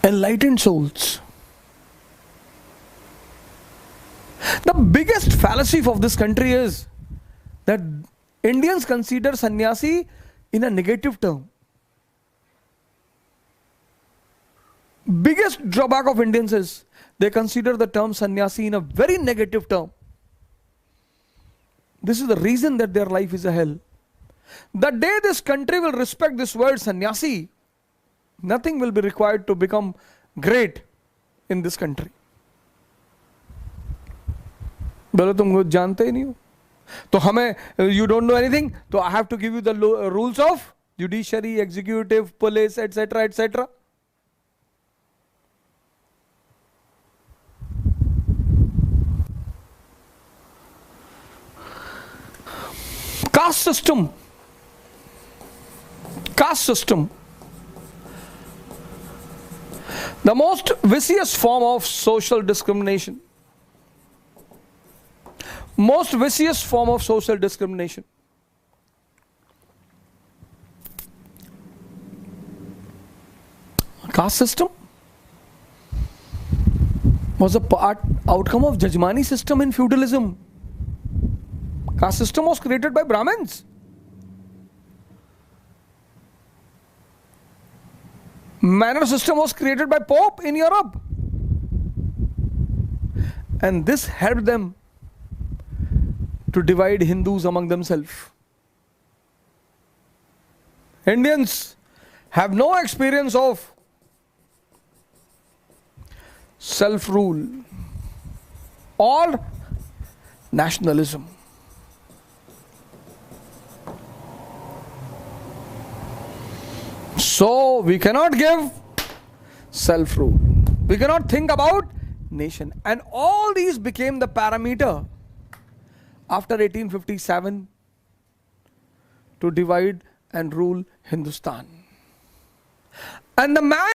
enlightened souls. The biggest fallacy of this country is that Indians consider sannyasi in a negative term. Biggest drawback of Indians is they consider the term sannyasi in a very negative term. This is the reason that their life is a hell. The day this country will respect this word sannyasi, nothing will be required to become great in this country. बोलो तुम कुछ जानते ही नहीं हो तो हमें you don't know anything, तो I have to give you the rules of judiciary, executive, police, etc., etc. Caste system. Caste system. The most vicious form of social discrimination. Most vicious form of social discrimination. Caste system was a outcome of Jajmani system in feudalism. Caste system was created by Brahmins. Manor system was created by Pope in Europe. And this helped them to divide Hindus among themselves. Indians have no experience of self-rule or nationalism. So we cannot give self-rule. We cannot think about nation. And all these became the parameter after 1857 to divide and rule Hindustan. And the man